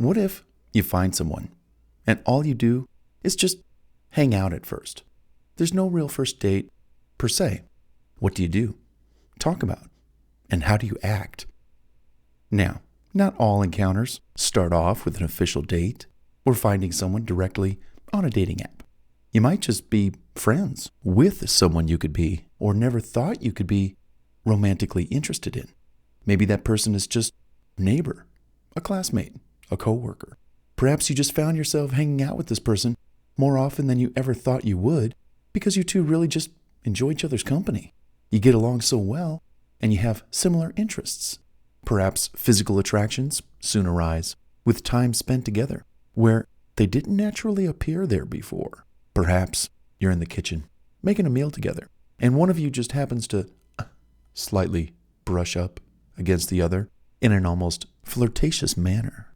What if you find someone and all you do is just hang out at first? There's no real first date per se. What do you do? Talk about. And how do you act? Now, not all encounters start off with an official date or finding someone directly on a dating app. You might just be friends with someone you could be or never thought you could be romantically interested in. Maybe that person is just a neighbor, a classmate, a coworker. Perhaps you just found yourself hanging out with this person more often than you ever thought you would because you two really just enjoy each other's company. You get along so well and you have similar interests. Perhaps physical attractions soon arise with time spent together where they didn't naturally appear there before. Perhaps you're in the kitchen making a meal together and one of you just happens to slightly brush up against the other in an almost flirtatious manner.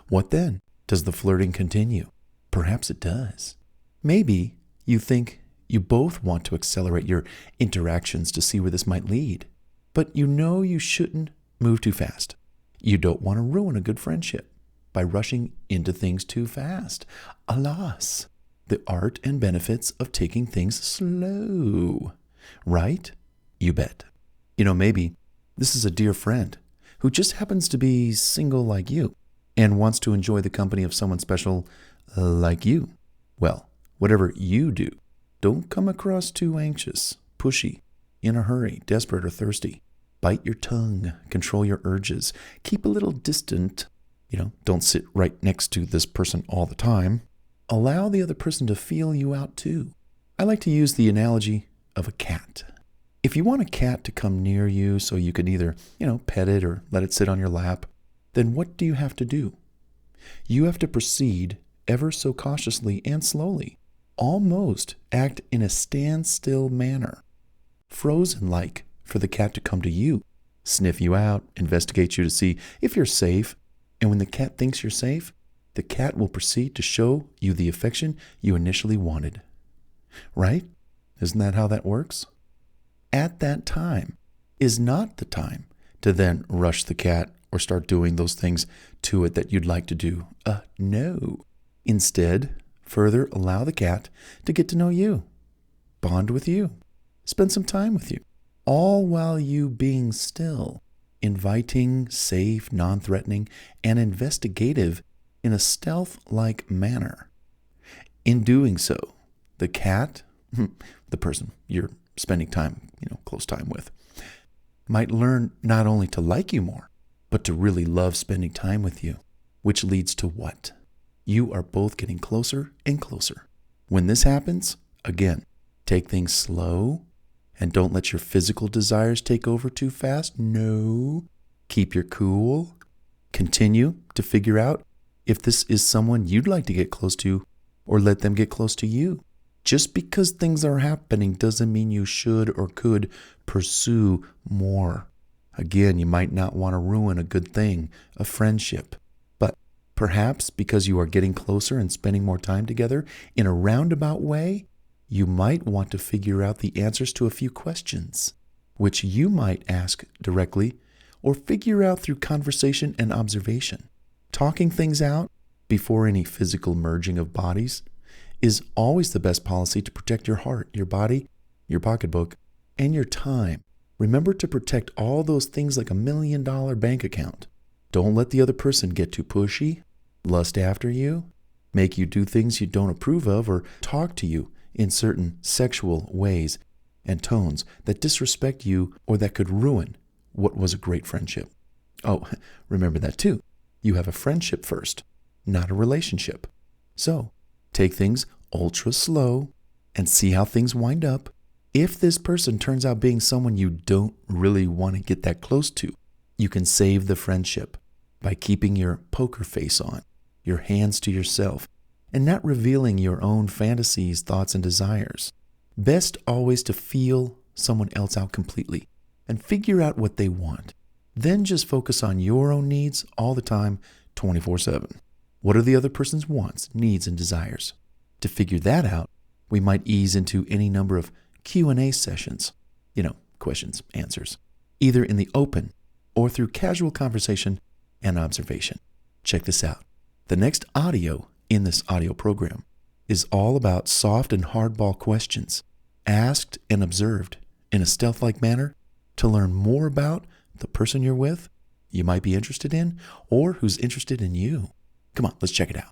What then? Does the flirting continue? Perhaps it does. Maybe you think you both want to accelerate your interactions to see where this might lead, but you know you shouldn't move too fast. You don't want to ruin a good friendship by rushing into things too fast. Alas, the art and benefits of taking things slow. Right? You bet. Maybe this is a dear friend who just happens to be single like you and wants to enjoy the company of someone special like you. Well, whatever you do, don't come across too anxious, pushy, in a hurry, desperate, or thirsty. Bite your tongue, control your urges, keep a little distant. Don't sit right next to this person all the time. Allow the other person to feel you out too. I like to use the analogy of a cat. If you want a cat to come near you so you can either, pet it or let it sit on your lap, then what do you have to do? You have to proceed ever so cautiously and slowly, almost act in a standstill manner, frozen-like for the cat to come to you, sniff you out, investigate you to see if you're safe, and when the cat thinks you're safe, the cat will proceed to show you the affection you initially wanted. Right? Isn't that how that works? At that time is not the time to then rush the cat or start doing those things to it that you'd like to do. No. Instead, further allow the cat to get to know you, bond with you, spend some time with you, all while you being still, inviting, safe, non-threatening, and investigative in a stealth-like manner. In doing so, the cat, the person you're spending time, close time with, might learn not only to like you more, but to really love spending time with you, which leads to what? You are both getting closer and closer. When this happens, again, take things slow and don't let your physical desires take over too fast. No. Keep your cool. Continue to figure out if this is someone you'd like to get close to or let them get close to you. Just because things are happening doesn't mean you should or could pursue more. Again, you might not want to ruin a good thing, a friendship. But perhaps because you are getting closer and spending more time together in a roundabout way, you might want to figure out the answers to a few questions, which you might ask directly or figure out through conversation and observation. Talking things out before any physical merging of bodies is always the best policy to protect your heart, your body, your pocketbook, and your time. Remember to protect all those things like $1 million bank account. Don't let the other person get too pushy, lust after you, make you do things you don't approve of, or talk to you in certain sexual ways and tones that disrespect you or that could ruin what was a great friendship. Oh, remember that too. You have a friendship first, not a relationship. So, take things ultra slow and see how things wind up. If this person turns out being someone you don't really want to get that close to, you can save the friendship by keeping your poker face on, your hands to yourself, and not revealing your own fantasies, thoughts, and desires. Best always to feel someone else out completely and figure out what they want. Then just focus on your own needs all the time, 24/7. What are the other person's wants, needs, and desires? To figure that out, we might ease into any number of Q&A sessions, questions, answers, either in the open or through casual conversation and observation. Check this out. The next audio in this audio program is all about soft and hardball questions asked and observed in a stealth-like manner to learn more about the person you're with, you might be interested in, or who's interested in you. Come on, let's check it out.